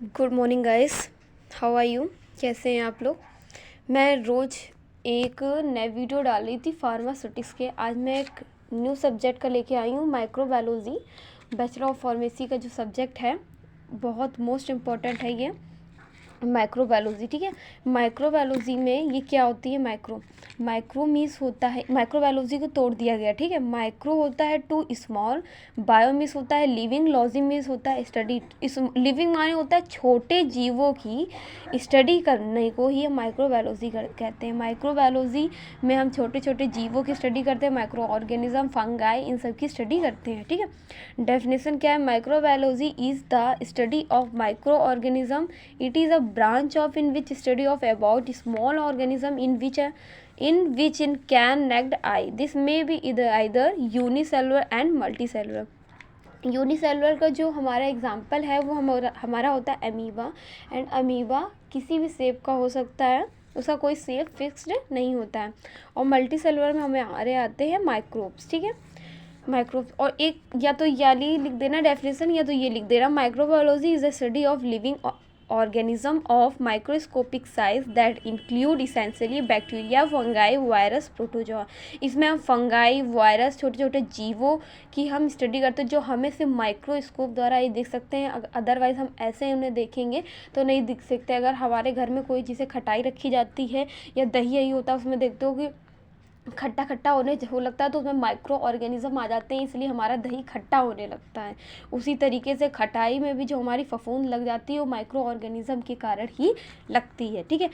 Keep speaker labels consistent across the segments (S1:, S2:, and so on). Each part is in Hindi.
S1: Good morning guys, how are you. कैसे हैं आप लोग। मैं रोज़ एक नए वीडियो डाल रही थी फार्मास्यूटिक्स के। आज मैं एक न्यू सब्जेक्ट का लेके आई हूँ, माइक्रोबायोलॉजी। बैचलर ऑफ फार्मेसी का जो सब्जेक्ट है बहुत मोस्ट इम्पॉर्टेंट है ये माइक्रोबायोलॉजी। ठीक है, माइक्रोबायोलॉजी में ये क्या होती है। माइक्रो मीन्स होता है, माइक्रोबायोलॉजी को तोड़ दिया गया। ठीक है, माइक्रो होता है टू स्मॉल, बायो मीन्स होता है लिविंग, लॉजी मीन्स होता है स्टडी। इस लिविंग माने होता है छोटे जीवों की स्टडी करने को ही हम माइक्रोबायोलॉजी कहते हैं। माइक्रोबायोलॉजी में हम छोटे छोटे जीवों की स्टडी करते हैं, माइक्रो ऑर्गेनिज्म, फंगाई, इन सब की स्टडी करते हैं। ठीक है, डेफिनेशन क्या है। Microbiology is the study of micro organism. It is a branch of in which study of about small organism in which in can naked eye. This may be either unicellular and multicellular. Unicellular का जो हमारा एग्जाम्पल है वो हमारा होता है अमीबा। एंड अमीबा किसी भी शेप का हो सकता है, उसका कोई शेप फिक्स्ड नहीं होता है। और मल्टी सेलुलर में हमारे आते हैं माइक्रोब्स। ठीक है, माइक्रोब्स। और एक या तो याली लिख देना डेफिनेशन, या तो ये लिख देना, microbiology is a study of living organism of microscopic size that include essentially bacteria, fungi, virus, protozoa. इसमें हम फंगाई, वायरस, छोटे छोटे जीवों की हम स्टडी करते हैं जो हमें सिर्फ माइक्रोस्कोप द्वारा ही देख सकते हैं। अदरवाइज हम ऐसे उन्हें देखेंगे तो नहीं दिख सकते। अगर हमारे घर में कोई जिसे खटाई रखी जाती है या दही यही होता है, उसमें देखते हो कि खट्टा खट्टा होने हो लगता है तो उसमें माइक्रो ऑर्गेनिज्म आ जाते हैं, इसलिए हमारा दही खट्टा होने लगता है। उसी तरीके से खटाई में भी जो हमारी फफूंद लग जाती है वो माइक्रो ऑर्गेनिज्म के कारण ही लगती है। ठीक है,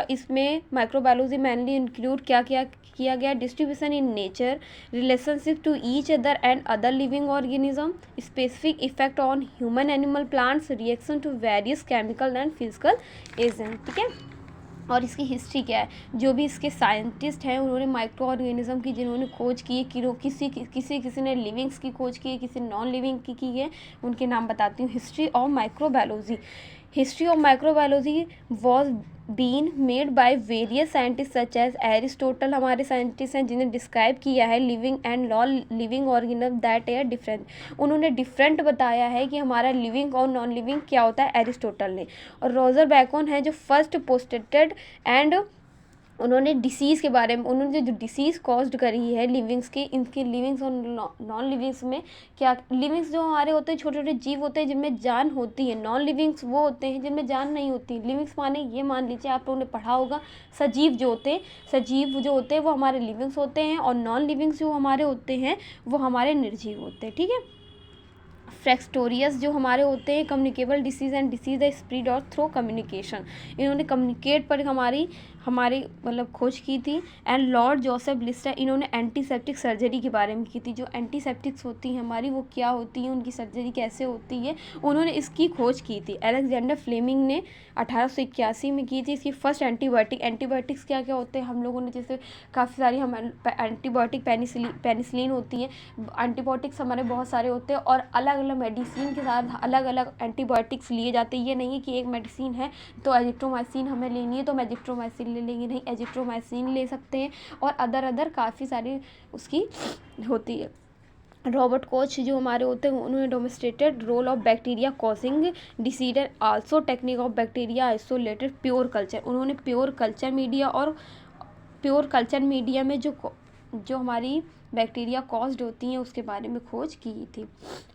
S1: इसमें माइक्रोबायोलॉजी मेनली इंक्लूड क्या किया गया, distribution in nature, relationship to each other and other living organism, specific effect on human, animal, plants, reaction to various chemical and physical agent. ठीक है, और इसकी हिस्ट्री क्या है। जो भी इसके साइंटिस्ट हैं उन्होंने माइक्रो ऑर्गेनिज्म की जिन्होंने खोज की है, किसी ने लिविंग्स की खोज की है, किसी नॉन लिविंग की है, उनके नाम बताती हूँ। History of microbiology. History of microbiology was been made by various scientist such as Aristotle, हमारे साइंटिस्ट हैं जिन्हें डिस्क्राइब किया है living and non living organism that are different. उन्होंने डिफरेंट बताया है कि हमारा लिविंग और नॉन लिविंग क्या होता है, एरिस्टोटल ने। और रोजर बैकन है जो फर्स्ट पोस्टेटेड एंड उन्होंने डिसीज़ के बारे में, उन्होंने जो डिसीज़ कॉज्ड करी है लिविंग्स के, इनके लिविंग्स और नॉन लिविंग्स में क्या। लिविंग्स जो हमारे होते हैं छोटे छोटे जीव होते हैं जिनमें जान होती है, नॉन लिविंग्स वो होते हैं जिनमें जान नहीं होती। लिविंग्स माने ये मान लीजिए आप लोगों ने पढ़ा होगा सजीव जो होते हैं वो हमारे लिविंग्स होते हैं, और नॉन लिविंग्स जो हमारे होते हैं वो हमारे निर्जीव होते हैं। ठीक है, फ्रैक्टोरियस जो हमारे होते हैं communicable disease and disease the spread और थ्रो कम्युनिकेशन। इन्होंने कम्युनिकेट पर हमारी मतलब खोज की थी। एंड लॉर्ड जोसेफ लिस्टर, इन्होंने एंटीसेप्टिक सर्जरी के बारे में की थी। जो एंटीसेप्टिक्स होती हैं हमारी वो क्या होती हैं, उनकी सर्जरी कैसे होती है, उन्होंने इसकी खोज की थी। अलेक्जेंडर फ्लेमिंग ने 1881 में की थी इसकी फर्स्ट एंटीबायोटिक्स क्या क्या होते हैं हम लोगों ने, जैसे काफ़ी सारी हम एंटीबायोटिक पेनिसिलिन होती है। एंटीबायोटिक्स हमारे बहुत सारे होते हैं और अलग अलग मेडिसिन के साथ अलग अलग एंटीबायोटिक्स लिए जाते हैं। ये नहीं है कि एक मेडिसिन है तो एजिथ्रोमाइसिन हमें लेनी है तो हम एजिथ्रोमाइसिन ले लेंगे, नहीं, एजिथ्रोमाइसिन ले सकते हैं और अदर काफ़ी सारी उसकी होती है। रॉबर्ट कोच जो हमारे होते हैं उन्होंने demonstrated role of bacteria causing disease and also technique of bacteria isolated pure culture. उन्होंने प्योर कल्चर मीडिया में जो हमारी बैक्टीरिया कॉज्ड होती हैं उसके बारे में खोज की थी।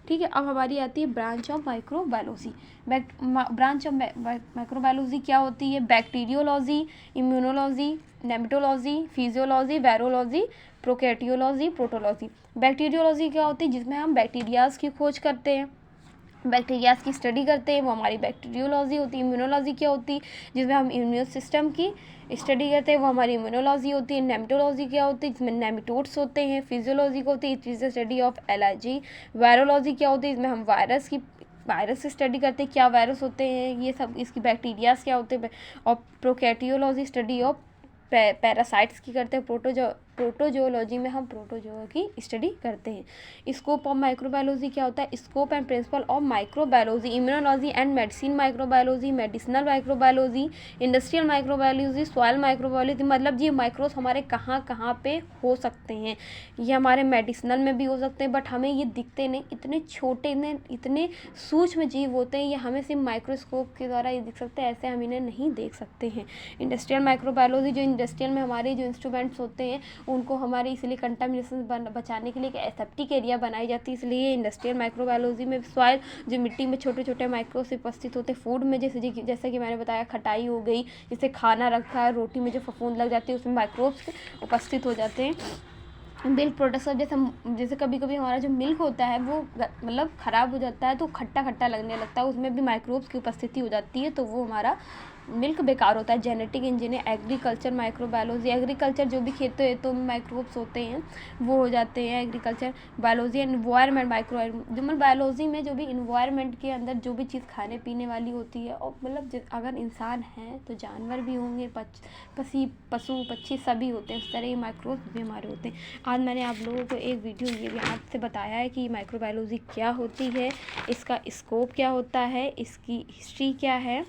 S1: ठीक है, अब हमारी आती है branch of microbiology. Branch of microbiology क्या होती है, bacteriology, immunology, nematology, physiology, virology, prokaryology, protology. Bacteriology क्या होती है, जिसमें हम बैक्टीरियाज की खोज करते हैं, बैक्टीरियाज की स्टडी करते हैं, वो हमारी बैक्टीरियोलॉजी होती है। इम्यूनोलॉजी क्या होती है, जिसमें हम इम्यून सिस्टम की स्टडी करते हैं, वो हमारी इम्यूनोलॉजी होती है। नेमेटोलॉजी क्या होती है, जिसमें नेमेटोड्स होते हैं। फिजियोलॉजी क्या होती है, it is the study of allergy. Virology क्या होती है, इसमें हम वायरस की स्टडी करते हैं, क्या वायरस होते हैं ये सब, इसकी बैक्टीरियाज क्या होते हैं। और प्रोकैरियोलॉजी स्टडी ऑफ पैरासाइट्स की करते हैं। प्रोटोजोलॉजी में हम प्रोटोजोआ की स्टडी करते हैं। स्कोप ऑफ माइक्रोबायोलॉजी क्या होता है? Scope and principle of microbiology, immunology and medicine microbiology, medicinal microbiology, industrial microbiology, soil microbiology. मतलब ये माइक्रोस हमारे कहाँ कहाँ पे हो सकते हैं। ये हमारे मेडिसिनल में भी हो सकते हैं, बट हमें ये दिखते नहीं, इतने छोटे इतने सूक्ष्म जीव होते हैं, ये हमें सिर्फ माइक्रोस्कोप के द्वारा ये दिख सकते हैं, ऐसे हम इन्हें नहीं देख सकते हैं। इंडस्ट्रियल माइक्रोबायोलॉजी, जो इंडस्ट्रियल में हमारे जो इंस्ट्रूमेंट्स होते हैं उनको हमारे इसलिए कंटामिनेशन बचाने के लिए एक एसेप्टिक एरिया बनाई जाती है, इसलिए इंडस्ट्रियल माइक्रोबायोलॉजी में सॉइल, जो मिट्टी में छोटे छोटे माइक्रोस उपस्थित होते हैं। फूड में जैसे कि मैंने बताया, खटाई हो गई, जैसे खाना रखा है, रोटी में जो फफूंद लग जाती है उसमें माइक्रोब्स उपस्थित हो जाते हैं। मिल्क प्रोडक्ट्स, जैसे कभी कभी हमारा जो मिल्क होता है वो मतलब ख़राब हो जाता है तो खट्टा खट्टा लगने लगता है, उसमें भी माइक्रोब्स की उपस्थिति हो जाती है, तो वो हमारा मिल्क बेकार होता है। Genetic engineer, agriculture microbiology, agriculture जो भी खेतों में माइक्रोब्स होते हैं वो हो जाते हैं एग्रीकल्चर बायोलॉजी। एनवायरनमेंट मतलब बायोलॉजी में जो भी इन्वायरमेंट के अंदर जो भी चीज़ खाने पीने वाली होती है, और मतलब अगर इंसान है तो जानवर भी होंगे, पशु पक्षी सभी होते हैं, उस तरह ये माइक्रोब्स भी हमारे होते हैं। आज मैंने आप लोगों को एक वीडियो ये यहाँ से बताया है कि माइक्रोबायोलॉजी क्या होती है, इसका स्कोप क्या होता है, इसकी हिस्ट्री क्या है,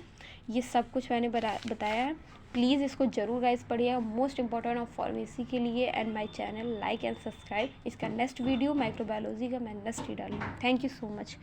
S1: ये सब कुछ मैंने बताया है। प्लीज़ इसको ज़रूर गाइस पढ़िए, मोस्ट इंपॉर्टेंट ऑफ फार्मेसी के लिए। And my channel like and subscribe. इसका नेक्स्ट वीडियो माइक्रोबायोलॉजी का मैं नेक्स्ट ही डालूँगी। Thank you so much.